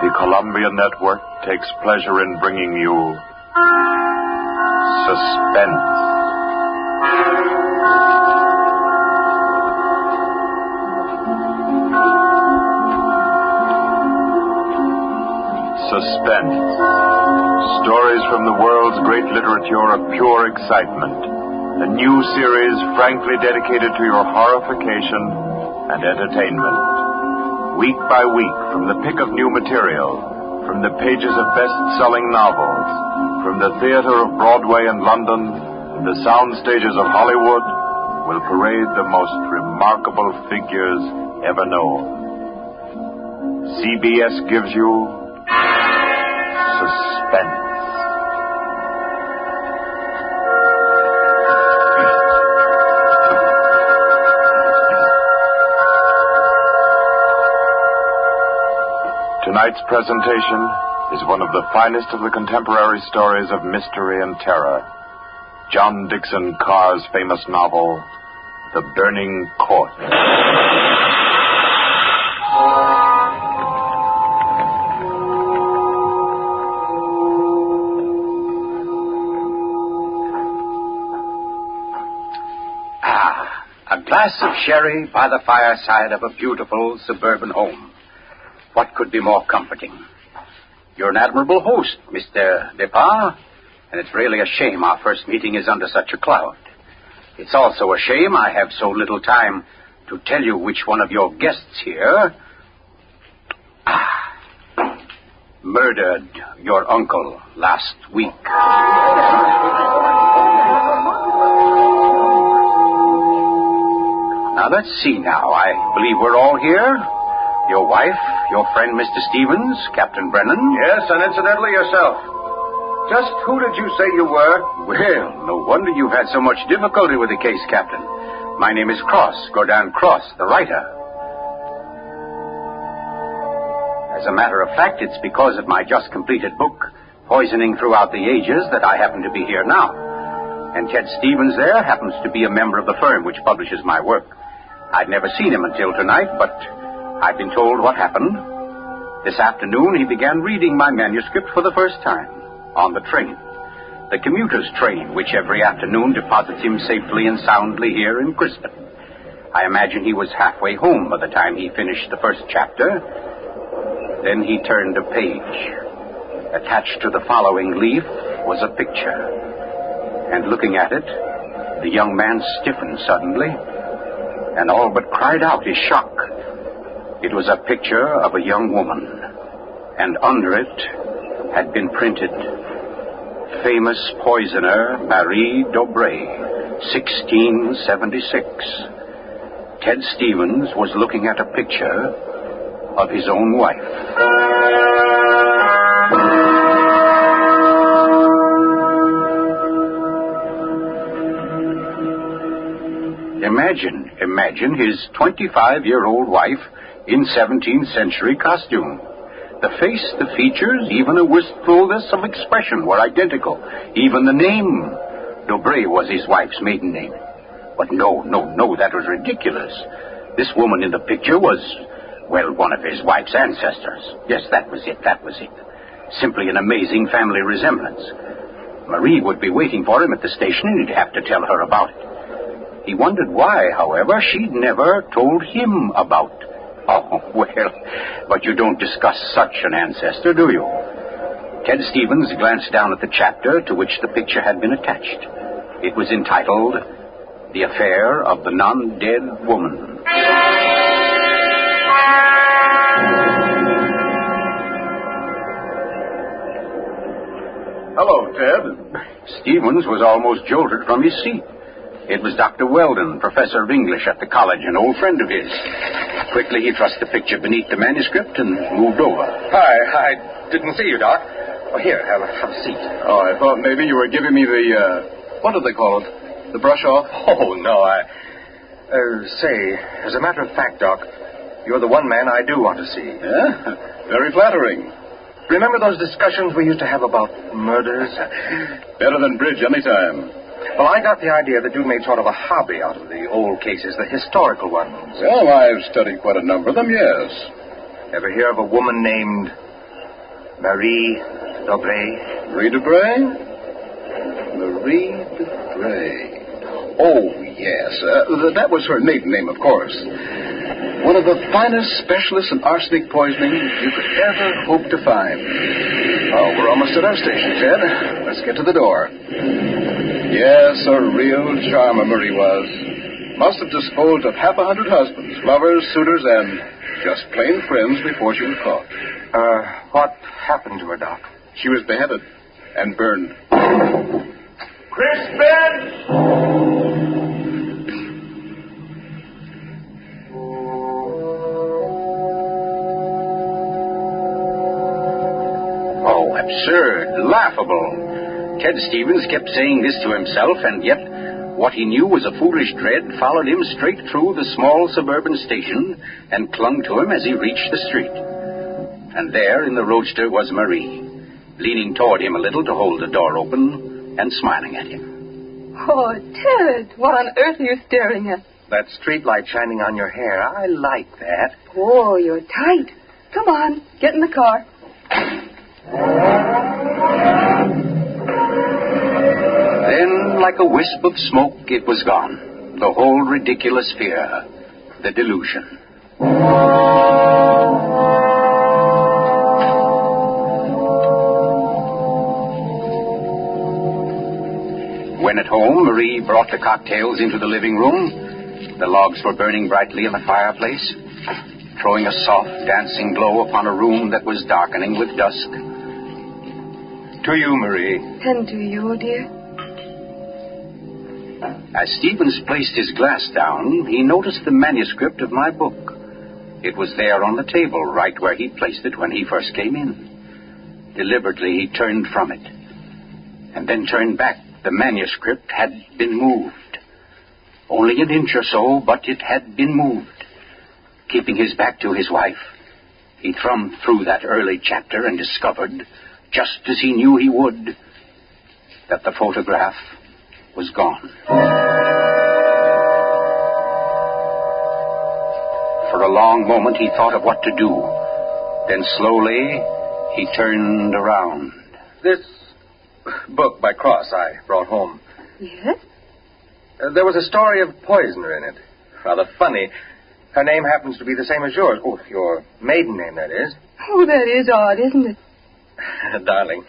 the Columbia Network takes pleasure in bringing you Suspense. Suspense. Stories from the world's great literature of pure excitement. A new series frankly dedicated to your horrification and entertainment. Week by week, from the pick of new material, from the pages of best-selling novels, from the theater of Broadway and London, and the sound stages of Hollywood, will parade the most remarkable figures ever known. CBS gives you Suspense. Tonight's presentation is one of the finest of the contemporary stories of mystery and terror. John Dickson Carr's famous novel, The Burning Court. A glass of sherry by the fireside of a beautiful suburban home. What could be more comforting? You're an admirable host, Mr. Depard, and it's really a shame our first meeting is under such a cloud. It's also a shame I have so little time to tell you which one of your guests here murdered your uncle last week. Now, let's see now. I believe we're all here. Your wife, your friend, Mr. Stevens, Captain Brennan. Yes, and incidentally yourself. Just who did you say you were? Well, no wonder you've had so much difficulty with the case, Captain. My name is Cross, Gordon Cross, the writer. As a matter of fact, it's because of my just completed book, Poisoning Throughout the Ages, that I happen to be here now. And Ted Stevens there happens to be a member of the firm which publishes my work. I'd never seen him until tonight, but I've been told what happened. This afternoon, he began reading my manuscript for the first time, on the train. The commuter's train, which every afternoon deposits him safely and soundly here in Crispin. I imagine he was halfway home by the time he finished the first chapter. Then he turned a page. Attached to the following leaf was a picture. And looking at it, the young man stiffened suddenly, and all but cried out his shock. It was a picture of a young woman, and under it had been printed, Famous Poisoner Marie Dobré, 1676. Ted Stevens was looking at a picture of his own wife. Imagine his 25-year-old wife in 17th century costume. The face, the features, even a wistfulness of expression were identical. Even the name, Dobré, was his wife's maiden name. But no, that was ridiculous. This woman in the picture was, well, one of his wife's ancestors. Yes, that was it. Simply an amazing family resemblance. Marie would be waiting for him at the station, and he'd have to tell her about it. He wondered why, however, she'd never told him about. Oh, well, but you don't discuss such an ancestor, do you? Ted Stevens glanced down at the chapter to which the picture had been attached. It was entitled, The Affair of the Non-Dead Woman. Hello, Ted. Stevens was almost jolted from his seat. It was Dr. Weldon, professor of English at the college, an old friend of his. Quickly, he thrust the picture beneath the manuscript and moved over. Hi, I didn't see you, Doc. Oh, here, have a seat. Oh, I thought maybe you were giving me the, what do they call it? The brush off? Oh, no, say, as a matter of fact, Doc, you're the one man I do want to see. Yeah? Very flattering. Remember those discussions we used to have about murders? Better than bridge anytime. Well, I got the idea that you made sort of a hobby out of the old cases, the historical ones. Well, I've studied quite a number of them, yes. Ever hear of a woman named Marie Dobré. Marie Dobré? Marie Dobré. Oh, yes. That was her maiden name, of course. One of the finest specialists in arsenic poisoning you could ever hope to find. Oh, we're almost at our station, Ted. Let's get to the door. Yes, a real charmer Marie was. Must have disposed of 100 husbands, lovers, suitors, and just plain friends before she was caught. What happened to her, Doc? She was beheaded and burned. Suspense! Oh, absurd, laughable. Ted Stevens kept saying this to himself, and yet what he knew was a foolish dread followed him straight through the small suburban station and clung to him as he reached the street. And there in the roadster was Marie, leaning toward him a little to hold the door open and smiling at him. Oh, Ted, what on earth are you staring at? That street light shining on your hair. I like that. Oh, you're tight. Come on, get in the car. Then, like a wisp of smoke, it was gone. The whole ridiculous fear, the delusion. When at home, Marie brought the cocktails into the living room. The logs were burning brightly in the fireplace, throwing a soft, dancing glow upon a room that was darkening with dusk. To you, Marie. And to you, dear. As Stevens placed his glass down, he noticed the manuscript of my book. It was there on the table, right where he placed it when he first came in. Deliberately, he turned from it, and then turned back. The manuscript had been moved. Only an inch or so, but it had been moved. Keeping his back to his wife, he thumbed through that early chapter and discovered, just as he knew he would, that the photograph was gone. For a long moment he thought of what to do. Then slowly he turned around. This book by Cross I brought home. Yes? There was a story of poisoner in it. Rather funny. Her name happens to be the same as yours. Oh, your maiden name, that is. Oh, that is odd, isn't it? Darling,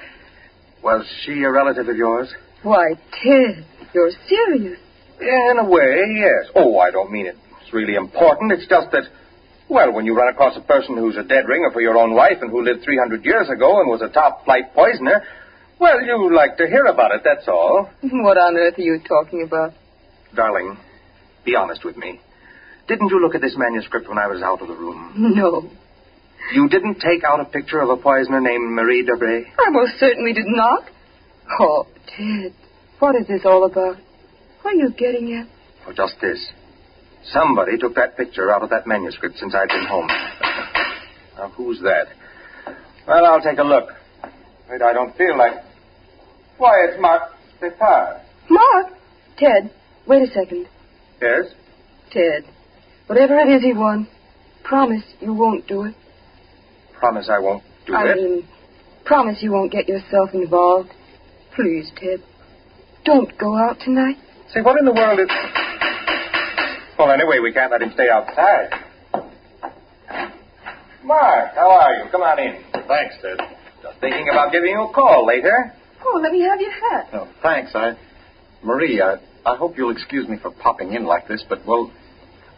was she a relative of yours? Why, Ted, you're serious. Yeah, in a way, yes. Oh, I don't mean it's really important. It's just that, well, when you run across a person who's a dead ringer for your own wife and who lived 300 years ago and was a top-flight poisoner, well, you like to hear about it, that's all. What on earth are you talking about? Darling, be honest with me. Didn't you look at this manuscript when I was out of the room? No. You didn't take out a picture of a poisoner named Marie Dobré? I most certainly did not. Oh, Ted, what is this all about? What are you getting at? Oh, just this. Somebody took that picture out of that manuscript since I've been home. Now, who's that? Well, I'll take a look. Wait, I don't feel like... Why, it's Mark Stepar. Mark? Ted, wait a second. Yes? Ted, whatever it is he wants, promise you won't do it. Promise I won't do it? I mean, promise you won't get yourself involved. Please, Ted, don't go out tonight. Say, what in the world is... Well, anyway, we can't let him stay outside. Mark, how are you? Come on in. Thanks, Ted. Just thinking about giving you a call later. Oh, let me have your hat. Oh, thanks. Marie, I hope you'll excuse me for popping in like this, but, well,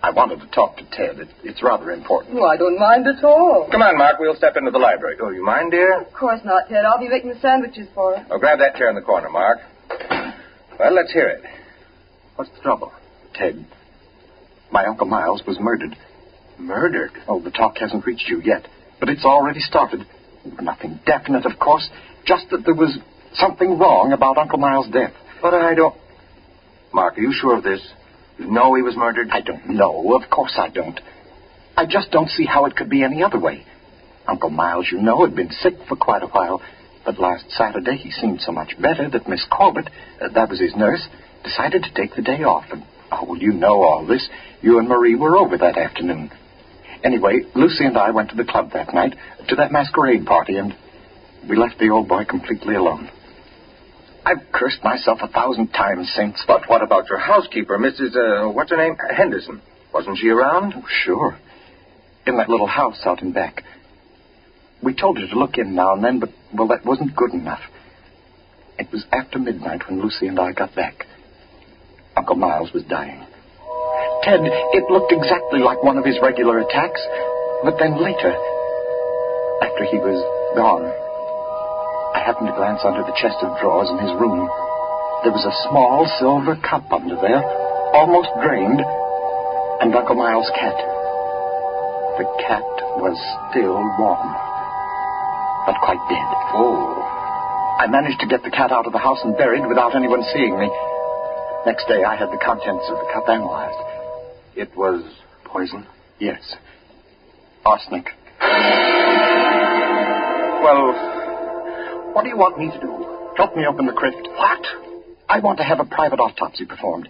I wanted to talk to Ted. It's rather important. Oh, I don't mind at all. Come on, Mark. We'll step into the library. Oh, you mind, dear? Of course not, Ted. I'll be making the sandwiches for her. Oh, grab that chair in the corner, Mark. Well, let's hear it. What's the trouble? Ted, my Uncle Miles was murdered. Murdered? Oh, the talk hasn't reached you yet, but it's already started. Nothing definite, of course, just that there was something wrong about Uncle Miles' death. But I don't... Mark, are you sure of this? You know he was murdered? I don't know. Of course I don't. I just don't see how it could be any other way. Uncle Miles, you know, had been sick for quite a while, but last Saturday he seemed so much better that Miss Corbett, that was his nurse, decided to take the day off. And, oh, well, you know all this. You and Marie were over that afternoon. Anyway, Lucy and I went to the club that night, to that masquerade party, and... we left the old boy completely alone. I've cursed myself 1,000 times since. But what about your housekeeper, Mrs., what's her name? Henderson. Wasn't she around? Oh, sure. In that little house out in back. We told her to look in now and then, but, well, that wasn't good enough. It was after midnight when Lucy and I got back. Uncle Miles was dying. Ted, it looked exactly like one of his regular attacks, but then later, after he was gone, I happened to glance under the chest of drawers in his room. There was a small silver cup under there, almost drained, and Uncle Miles' cat. The cat was still warm, but quite dead. Oh. I managed to get the cat out of the house and buried without anyone seeing me. Next day, I had the contents of the cup analyzed. It was poison? Yes. Arsenic. Well, what do you want me to do? Help me open the crypt. What? I want to have a private autopsy performed.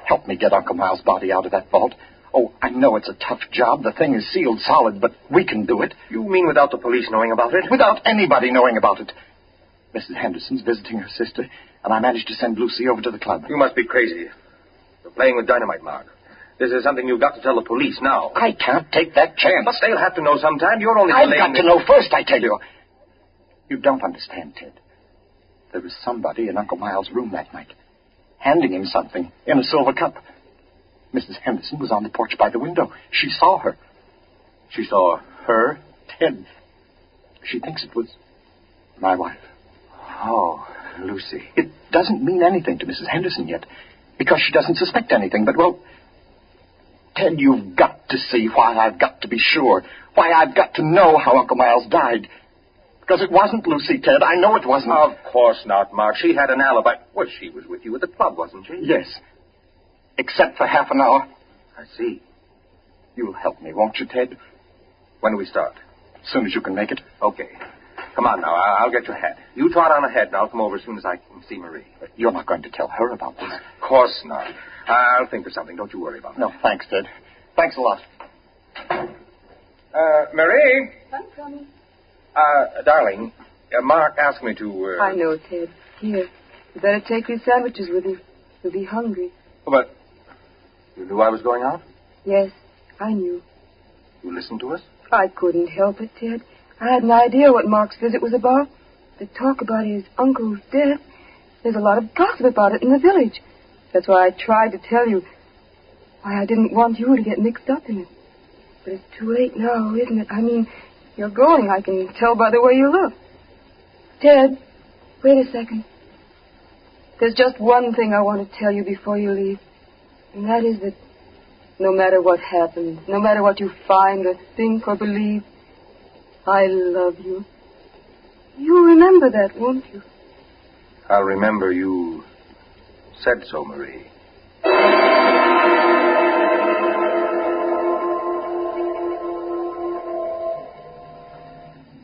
Help me get Uncle Miles' body out of that vault. Oh, I know it's a tough job. The thing is sealed solid, but we can do it. You mean without the police knowing about it? Without anybody knowing about it. Mrs. Henderson's visiting her sister, and I managed to send Lucy over to the club. You must be crazy. You're playing with dynamite, Mark. This is something you've got to tell the police now. I can't take that chance. But they'll have to know sometime. You're only I've delaying got to know first, I tell you. You don't understand, Ted. There was somebody in Uncle Miles' room that night, handing him something in a silver cup. Mrs. Henderson was on the porch by the window. She saw her. She saw her? Ted. She thinks it was my wife. Oh, Lucy. It doesn't mean anything to Mrs. Henderson yet, because she doesn't suspect anything. But, well, Ted, you've got to see why I've got to be sure, why I've got to know how Uncle Miles died. Because it wasn't Lucy, Ted. I know it wasn't. Of course not, Mark. She had an alibi. Well, she was with you at the club, wasn't she? Yes. Except for half an hour. I see. You'll help me, won't you, Ted? When do we start? As soon as you can make it. Okay. Come on now. I'll get your hat. You trot on ahead, and I'll come over as soon as I can see Marie. But you're not going to tell her about this. Of course not. I'll think of something. Don't you worry about it. No, thanks, Ted. Thanks a lot. Marie? I'm coming. Darling, Mark asked me to, I know, Ted. Here. You better take these sandwiches with you. You'll be hungry. But you knew I was going out? Yes, I knew. You listened to us? I couldn't help it, Ted. I had an idea what Mark's visit was about. The talk about his uncle's death. There's a lot of gossip about it in the village. That's why I tried to tell you. Why I didn't want you to get mixed up in it. But it's too late now, isn't it? I mean, you're going. I can tell by the way you look. Ted, wait a second. There's just one thing I want to tell you before you leave. And that is that no matter what happens, no matter what you find or think or believe, I love you. You'll remember that, won't you? I'll remember you said so, Marie.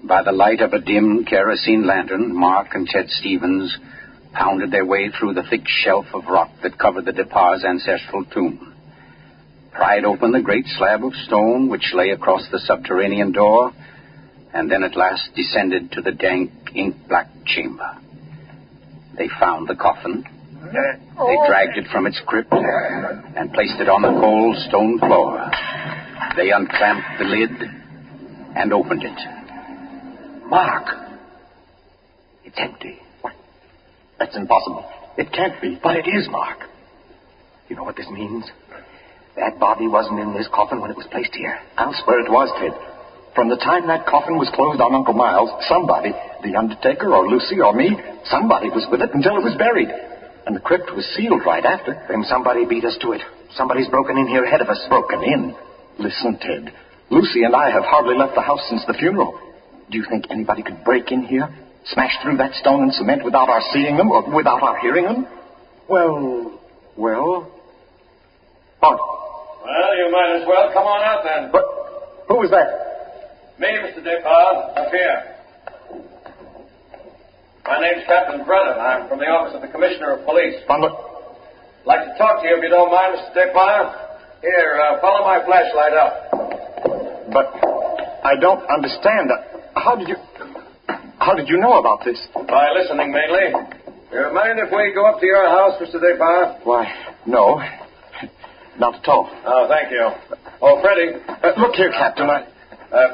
By the light of a dim kerosene lantern, Mark and Ted Stevens pounded their way through the thick shelf of rock that covered the Depar's ancestral tomb, pried open the great slab of stone which lay across the subterranean door, and then at last descended to the dank, ink-black chamber. They found the coffin. They dragged it from its crypt and placed it on the cold stone floor. They unclamped the lid and opened it. Mark! It's empty. What? That's impossible. It can't be. But it is, Mark. You know what this means? That body wasn't in this coffin when it was placed here. I'll swear it was, Ted. From the time that coffin was closed on Uncle Miles, somebody, the undertaker or Lucy or me, somebody was with it until it was buried. And the crypt was sealed right after. Then somebody beat us to it. Somebody's broken in here ahead of us. Broken in? Listen, Ted. Lucy and I have hardly left the house since the funeral. Do you think anybody could break in here, smash through that stone and cement without our seeing them or without our hearing them? Well... What? Well, you might as well come on out then. But who was that? Me, Mr. Depard, up here. My name's Captain Brennan. I'm from the office of the Commissioner of Police. I'd like to talk to you if you don't mind, Mr. Depard. Here, follow my flashlight up. But I don't understand. How did you... How did you know about this? By listening, mainly. You mind if we go up to your house, Mr. Depart? Why, no. Not at all. Oh, thank you. Oh, Freddie. Look here, Captain.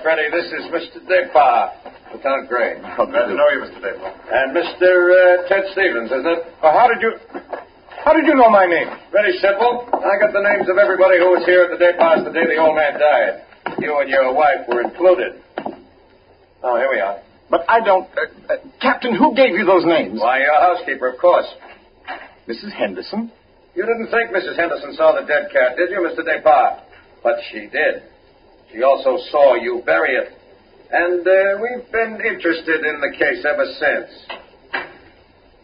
Freddie, this is Mr. Depart, Lieutenant Gray. Glad to know you, Mr. Depart. And Mr. Ted Stevens, isn't it? How did you know my name? Very simple. I got the names of everybody who was here at the Departs the day the old man died. You and your wife were included. Oh, here we are. But I don't... Captain, who gave you those names? Why, your housekeeper, of course. Mrs. Henderson? You didn't think Mrs. Henderson saw the dead cat, did you, Mr. Depart? But she did. She also saw you bury it. And we've been interested in the case ever since.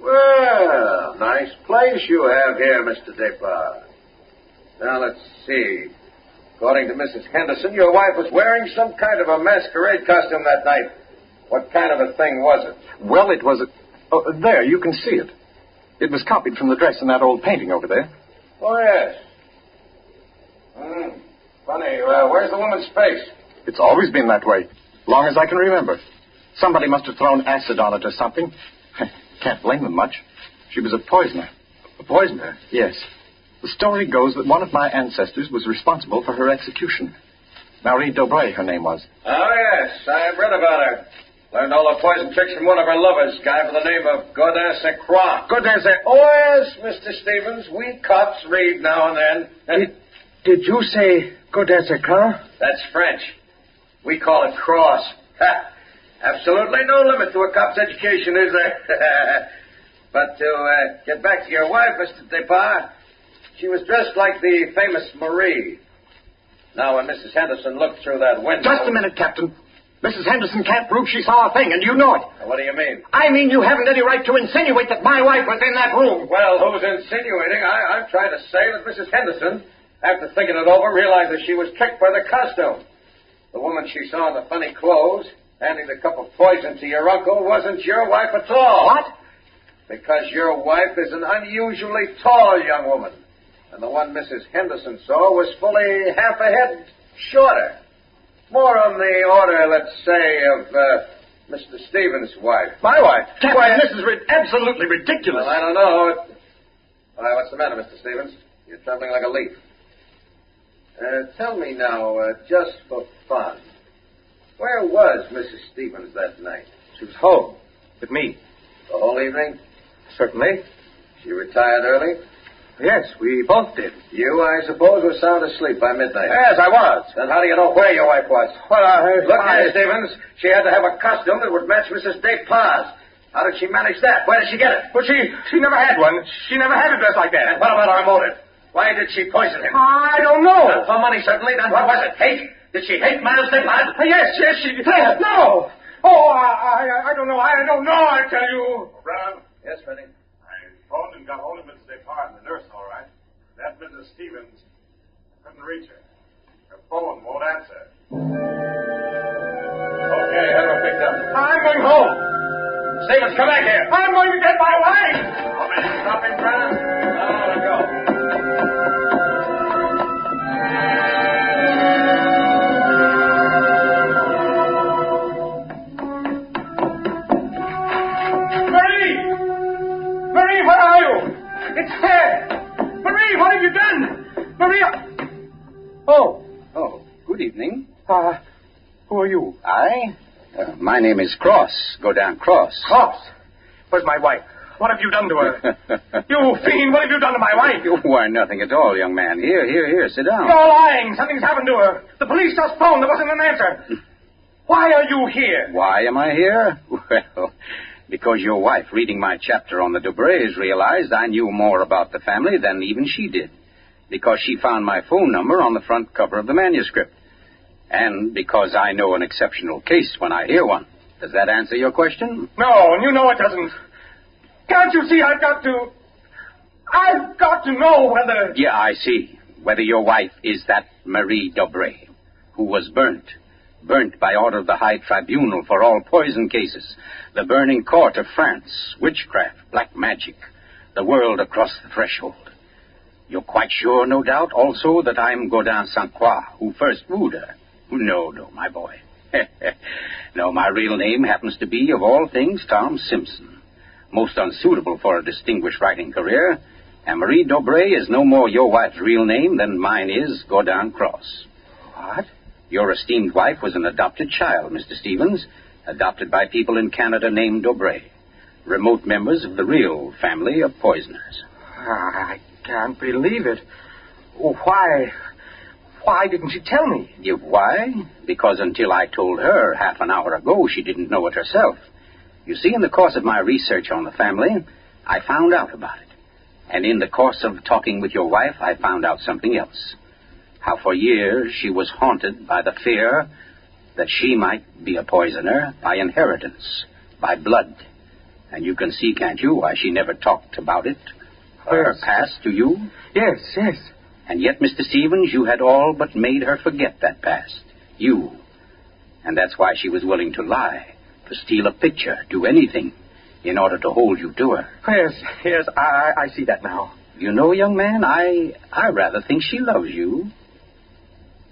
Well, nice place you have here, Mr. Depart. Now, let's see. According to Mrs. Henderson, your wife was wearing some kind of a masquerade costume that night. What kind of a thing was it? Well, it was there, you can see it. It was copied from the dress in that old painting over there. Oh, yes. Funny, where's the woman's face? It's always been that way, long as I can remember. Somebody must have thrown acid on it or something. Can't blame them much. She was a poisoner. A poisoner? Yes. The story goes that one of my ancestors was responsible for her execution. Marie Dobré, her name was. Oh, yes, I've read about her. Learned all the poison tricks from one of her lovers, guy by the name of Godin Saint Croix. Oh, yes, Mr. Stevens. We cops read now and then. Did you say Godin Saint Croix? That's French. We call it cross. Absolutely no limit to a cop's education, is there? But to get back to your wife, Mr. Depart, she was dressed like the famous Marie. Now, when Mrs. Henderson looked through that window... Just a minute, Captain. Mrs. Henderson can't prove she saw a thing, and you know it. What do you mean? I mean you haven't any right to insinuate that my wife was in that room. Well, who's insinuating? I'm trying to say that Mrs. Henderson, after thinking it over, realized that she was tricked by the costume. The woman she saw in the funny clothes, handing the cup of poison to your uncle, wasn't your wife at all. What? Because your wife is an unusually tall young woman. And the one Mrs. Henderson saw was fully half a head shorter. More on the order, let's say, of Mr. Stevens' wife. My wife? Captain, this is absolutely ridiculous. Well, I don't know. Why, what's the matter, Mr. Stevens? You're trembling like a leaf. Tell me now, just for fun, where was Mrs. Stevens that night? She was home. With me. The whole evening? Certainly. She retired early? Yes, we both did. You, I suppose, were sound asleep by midnight. Yes, I was. Then how do you know where your wife was? Well, Look here, Stevens. She had to have a costume that would match Mrs. Depart's. How did she manage that? Where did she get it? Well, she never had one. She never had a dress like that. And what about her motive? Why did she poison him? I don't know. Not for money, certainly. Then what was it? Hate? Did she hate Miles Depart? Yes, she did. No. Oh, I don't know. I don't know, I tell you. Brown? Yes, Freddie. I phoned and got hold of Mrs. Depart and the nurse, all right. That Mrs. Stevens, I couldn't reach her. Her phone won't answer. Okay, have her picked up. I'm going home. Stevens, come back here. I'm going to get my wife. Want me to stop him, Brown? No, let go. Marie, where are you? It's Ted. Marie, what have you done? Maria. Oh, good evening. Who are you? My name is Cross. Godin Cross. Cross. Where's my wife? What have you done to her? You fiend, what have you done to my wife? Why, nothing at all, young man. Here, sit down. You're lying. Something's happened to her. The police just phoned. There wasn't an answer. Why are you here? Why am I here? Well, because your wife, reading my chapter on the Dobrés, realized I knew more about the family than even she did. Because she found my phone number on the front cover of the manuscript. And because I know an exceptional case when I hear one. Does that answer your question? No, and you know it doesn't. Can't you see I've got to know whether... Yeah, I see. Whether your wife is that Marie Dobré, who was burnt. Burnt by order of the High Tribunal for all poison cases. The burning court of France. Witchcraft, black magic. The world across the threshold. You're quite sure, no doubt, also, that I'm Godin Saint Croix, who first wooed her. No, my boy. No, my real name happens to be, of all things, Tom Simpson. Most unsuitable for a distinguished writing career. And Marie Dobray is no more your wife's real name than mine is Gordon Cross. What? Your esteemed wife was an adopted child, Mr. Stevens, adopted by people in Canada named Dobray, remote members of the real family of poisoners. I can't believe it. Why didn't she tell me? Why? Because until I told her half an hour ago, she didn't know it herself. You see, in the course of my research on the family, I found out about it. And in the course of talking with your wife, I found out something else. How for years she was haunted by the fear that she might be a poisoner by inheritance, by blood. And you can see, can't you, why she never talked about it, her past to you? Yes. And yet, Mr. Stevens, you had all but made her forget that past. You. And that's why she was willing to lie, to steal a picture, do anything, in order to hold you to her. Yes, I see that now. You know, young man, I rather think she loves you.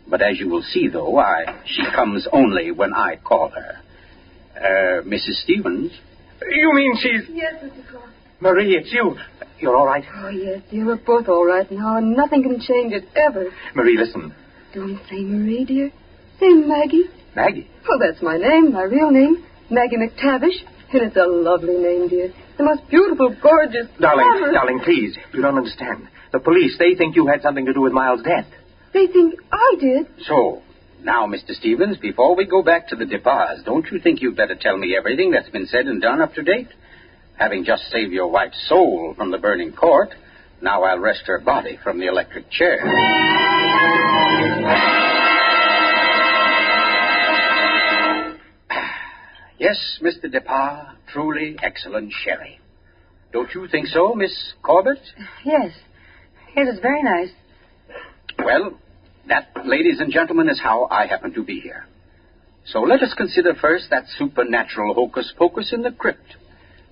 But as you will see, though, she comes only when I call her. Mrs. Stevens? You mean she's... Yes, Mr. Cross. Marie, it's you. You're all right? Oh, yes, dear. We're both all right now, and nothing can change it, ever. Marie, listen. Don't say Marie, dear. Say Maggie. Maggie? Oh, that's my name, my real name. Maggie McTavish. And it's a lovely name, dear. The most beautiful, gorgeous... Darling, please. You don't understand. The police, they think you had something to do with Miles' death. They think I did. So, now, Mr. Stevens, before we go back to the Depas, don't you think you'd better tell me everything that's been said and done up to date? Having just saved your wife's soul from the burning court, now I'll wrest her body from the electric chair. Yes, Mr. Depas, truly excellent sherry. Don't you think so, Miss Corbett? Yes. It is very nice. Well, that, ladies and gentlemen, is how I happen to be here. So let us consider first that supernatural hocus-pocus in the crypt.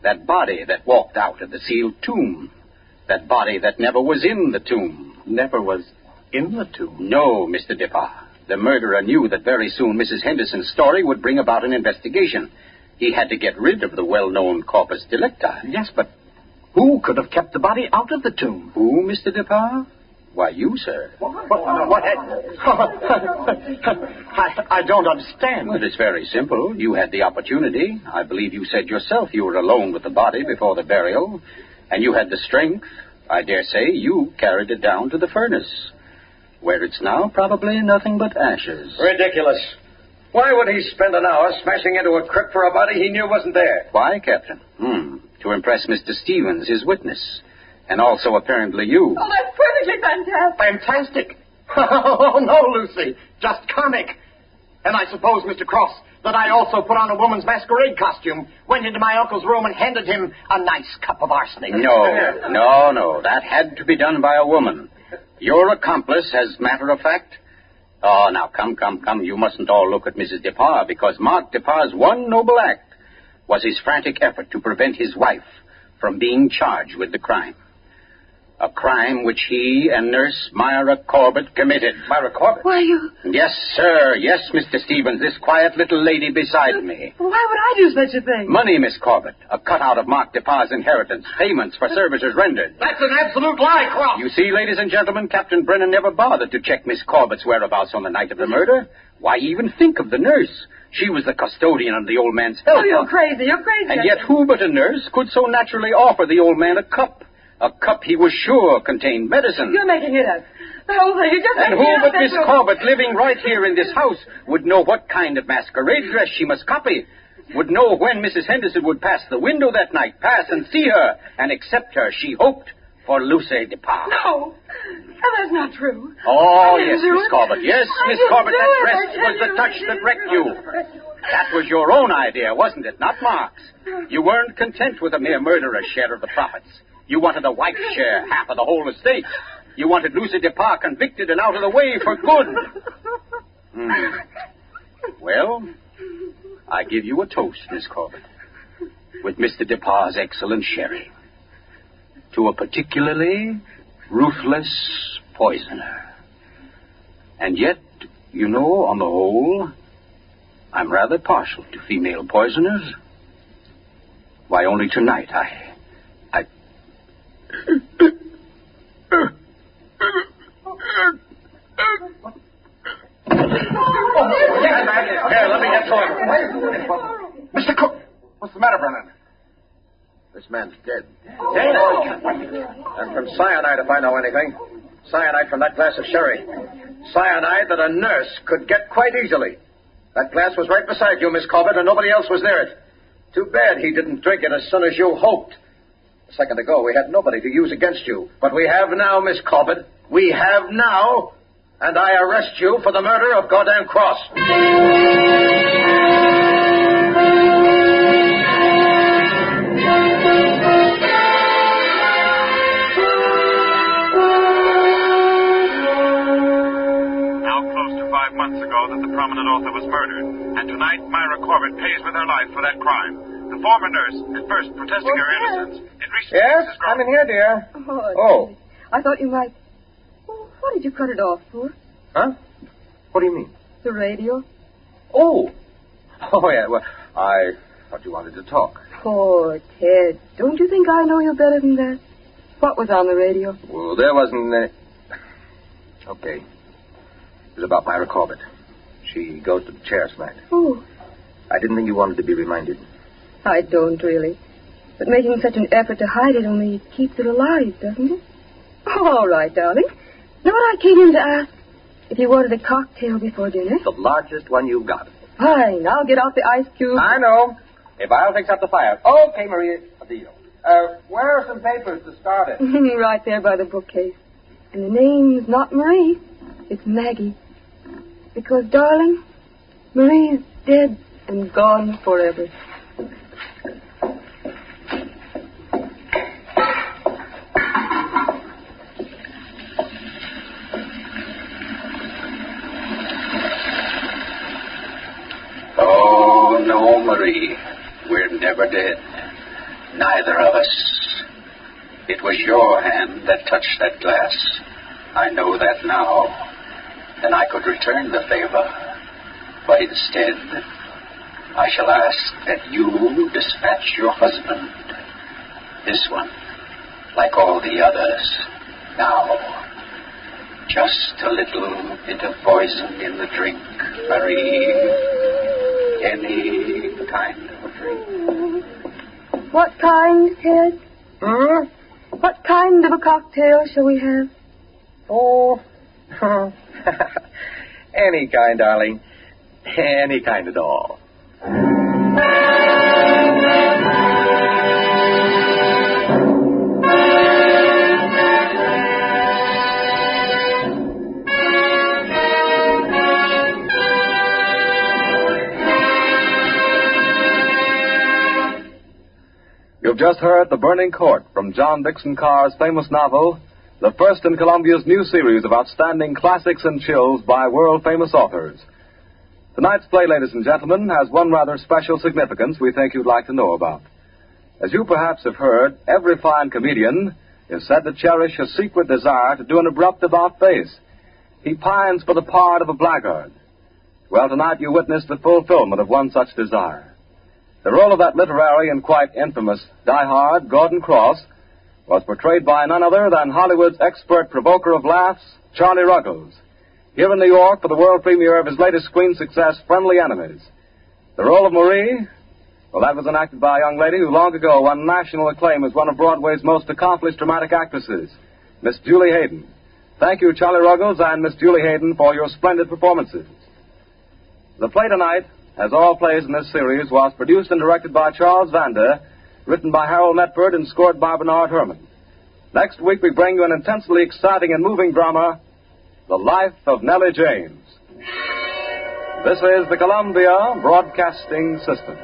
That body that walked out of the sealed tomb. That body that never was in the tomb. Never was in the tomb? No, Mr. Depas. The murderer knew that very soon Mrs. Henderson's story would bring about an investigation. He had to get rid of the well-known corpus delicti. Yes, but who could have kept the body out of the tomb? Who, Mr. Depas? Why, you, sir. What? I don't understand. Well, it's very simple. You had the opportunity. I believe you said yourself you were alone with the body before the burial. And you had the strength. I dare say you carried it down to the furnace, where it's now probably nothing but ashes. Ridiculous. Why would he spend an hour smashing into a crypt for a body he knew wasn't there? Why, Captain? To impress Mr. Stevens, his witness. And also, apparently, you. Oh, that's perfectly fantastic. Fantastic? Oh, no, Lucy. Just comic. And I suppose, Mr. Cross, that I also put on a woman's masquerade costume, went into my uncle's room, and handed him a nice cup of arsenic. No. That had to be done by a woman. Your accomplice, as matter of fact. Oh, now, come. You mustn't all look at Mrs. Depas, because Mark Depas's one noble act was his frantic effort to prevent his wife from being charged with the crime. A crime which he and Nurse Myra Corbett committed. Myra Corbett? Why, you... Yes, sir. Yes, Mr. Stevens, this quiet little lady beside me. Why would I do such a thing? Money, Miss Corbett. A cutout of Mark Depas's inheritance. Payments for services rendered. That's an absolute lie, Cross. You see, ladies and gentlemen, Captain Brennan never bothered to check Miss Corbett's whereabouts on the night of the murder. Why even think of the nurse? She was the custodian of the old man's health. Oh, you're crazy. And yet who but a nurse could so naturally offer the old man a cup? A cup he was sure contained medicine. You're making it up. The whole thing, you're just And making who it up. but Miss Corbett, living right here in this house, would know what kind of masquerade dress she must copy, would know when Mrs. Henderson would pass the window that night, pass and see her, and accept her, she hoped, for Lucy Depas. No, that's not true. Oh, yes, Miss Corbett. Yes, Miss Corbett, that dress was the touch that wrecked you. That was your own idea, wasn't it? Not Mark's. You weren't content with a mere murderer's share of the profits. You wanted a wife's share, half of the whole estate. You wanted Lucy Depas convicted and out of the way for good. Well, I give you a toast, Miss Corbett, with Mr. Depas's excellent sherry. To a particularly ruthless poisoner. And yet, you know, on the whole, I'm rather partial to female poisoners. Why, only tonight I... Here, let me get to him. Mr. Cook, what's the matter, Brennan? This man's dead. Dead? And from cyanide, if I know anything. Cyanide from that glass of sherry. Cyanide that a nurse could get quite easily. That glass was right beside you, Miss Corbett, and nobody else was near it. Too bad he didn't drink it as soon as you hoped. A second ago, we had nobody to use against you. But we have now, Miss Corbett. We have now. And I arrest you for the murder of Gordon Cross. That the prominent author was murdered, and tonight Myra Corbett pays with her life for that crime. The former nurse, at first protesting her innocence, in recent Yes, weeks has grown... I'm in here, dear. Oh. I thought you might... Oh, what did you cut it off for? Huh? What do you mean? The radio. Oh, yeah, well, I thought you wanted to talk. Oh, Ted, don't you think I know you better than that? What was on the radio? Well, there wasn't any... Okay. It was about Myra Corbett. She goes to the chair tonight. Oh. I didn't think you wanted to be reminded. I don't, really. But making such an effort to hide it only keeps it alive, doesn't it? All right, darling. Now what I came in to ask, if you wanted a cocktail before dinner. The largest one you've got. Fine. I'll get off the ice cube. I know. If I'll fix up the fire. Okay, Maria. A deal. Where are some papers to start it? Right there by the bookcase. And the name's not Marie. It's Maggie. Because, darling, Marie's dead and gone forever. Oh, no, Marie. We're never dead. Neither of us. It was your hand that touched that glass. I know that now. Then I could return the favor. But instead, I shall ask that you dispatch your husband. This one, like all the others. Now, just a little bit of poison in the drink, Marie. Any kind of a drink. What kind, Ted? Hmm? What kind of a cocktail shall we have? Oh, any kind, darling. Any kind at all. You've just heard The Burning Court from John Dixon Carr's famous novel, the first in Columbia's new series of outstanding classics and chills by world-famous authors. Tonight's play, ladies and gentlemen, has one rather special significance we think you'd like to know about. As you perhaps have heard, every fine comedian is said to cherish a secret desire to do an abrupt about-face. He pines for the part of a blackguard. Well, tonight you witness the fulfillment of one such desire. The role of that literary and quite infamous diehard, Gordon Cross, was portrayed by none other than Hollywood's expert provoker of laughs, Charlie Ruggles, here in New York for the world premiere of his latest screen success, Friendly Enemies. The role of Marie, well, that was enacted by a young lady who long ago won national acclaim as one of Broadway's most accomplished dramatic actresses, Miss Julie Hayden. Thank you, Charlie Ruggles and Miss Julie Hayden, for your splendid performances. The play tonight, as all plays in this series, was produced and directed by Charles Vander, written by Harold Metford and scored by Bernard Herrmann. Next week we bring you an intensely exciting and moving drama, The Life of Nellie James. This is the Columbia Broadcasting System.